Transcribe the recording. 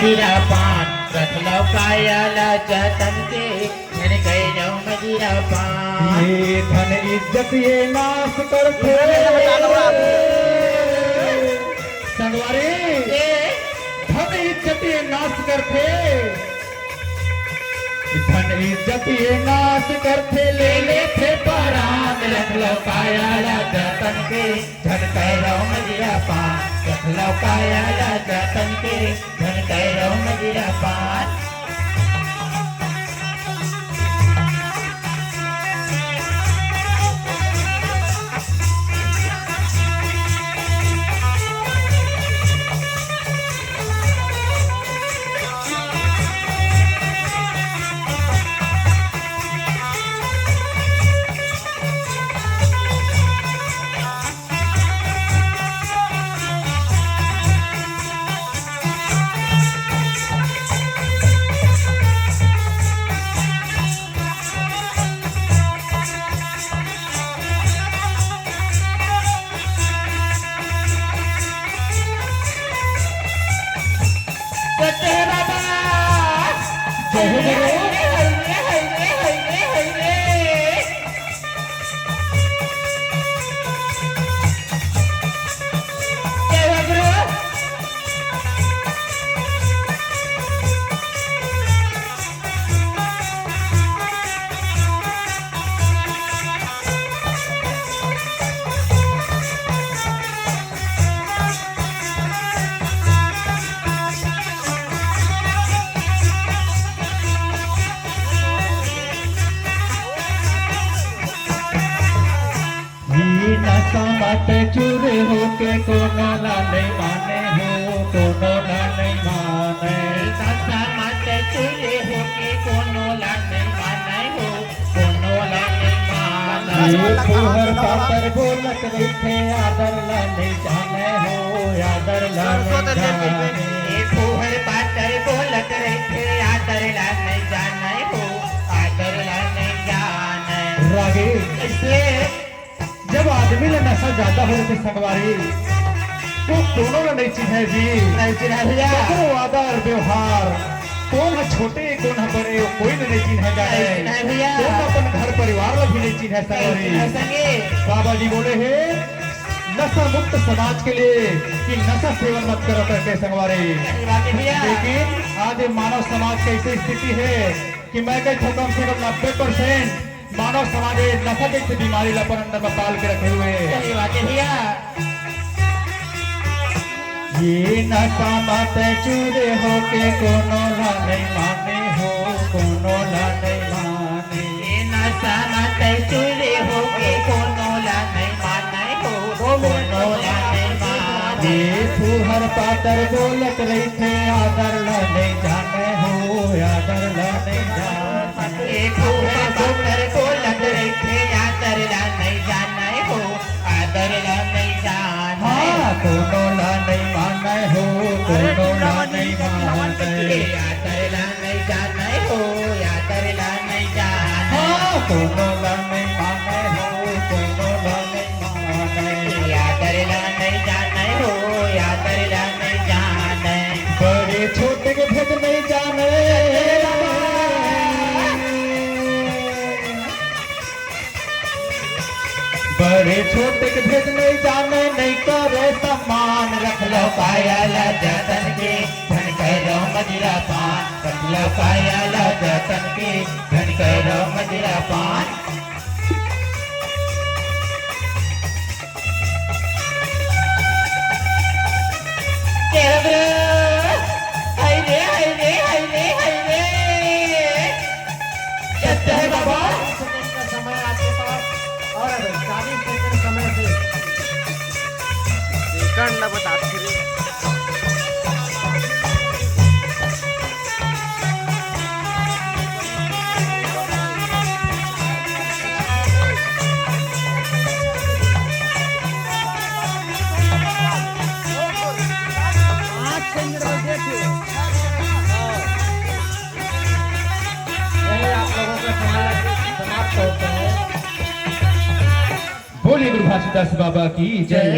मदिरा पान रख लो कायल जतन के धन करो मदिरा पान। ये धन इज्जत ये नाश करते संगवारी, धन इज्जत ये नाश करते, धन इज्जत ये नाश करते ले लेते परान। रख लो कायल जतन के धन करो मदिरा पान रख लो कायल जतन के धन करो मदिरा पान। मत चूर हो के कोनो ना नहीं माने हो, कोनो ना नहीं माने। नशा मत चूर हो के कोनो ला नहीं माने हो, कोनो ला नहीं माने। ये फुहर पातर बोलत रही थे आदर ला नहीं जाने हो, आदर ला नहीं जाने। ये फुहर पातर बोलत रही थे आदर ला नहीं जाने हो, आदर ला नहीं जाने। रागी इसलिए जब आदमी ने नशा ज्यादा हो जाते संगवारी, तो दोनों ने नहीं चिन्ह जी, नहीं चिन्ह भैया। तो आदर व्यवहार कौन है छोटे कौन है बड़े कोई नहीं चिन्ह जाए भैया। कौन अपन घर परिवार में भी नहीं चिन्ह संगवारी। बाबा जी बोले है नशा मुक्त समाज के लिए कि नशा सेवन मत करो करके संगवारी। लेकिन आज मानव समाज की ऐसी स्थिति है कि मैं कहता हूँ कम से कम 90% मानव समाज नशा जैसी बीमारी अपन अंदर में पाल के रखे हुए। ये नशा मत चूरे हो के कोनो ला नहीं माने हो, कोनो ला नहीं माने। ये नशा मत चूरे हो के कोनो ला नहीं माने हो, कोनो ला नहीं माने। ये फुहर पातर बोलत रही थे आदर ला नहीं जाने हो, आदर ला नहीं जाने। ये फुहर पातर बोलत रही थे आदर ला नहीं जाने हो, आदर ला नहीं जाने। हाँ कोनो ला नहीं माने हो, कोनो ला नहीं माने। आदर ला नहीं जाने हो, आदर ला नहीं जाने। हाँ कोनो ला नहीं माने हो, कोनो ला नहीं माने। आदर ला नहीं जाने हो, आदर ला नहीं जाने। बड़े छोटे के भेद नहीं जाने, बड़े छोटे के भेद नहीं जाने, नहीं करे सम्मान। रख लो कायल जतन के धन करो मदिरा पान रख लो कायल जतन के धन करो मदिरा पान। बाबा समय आपके पास और 40 सेकंड समय से सेकंड बताते रहे। बोलिए गुरु घासीदास बाबा की जय।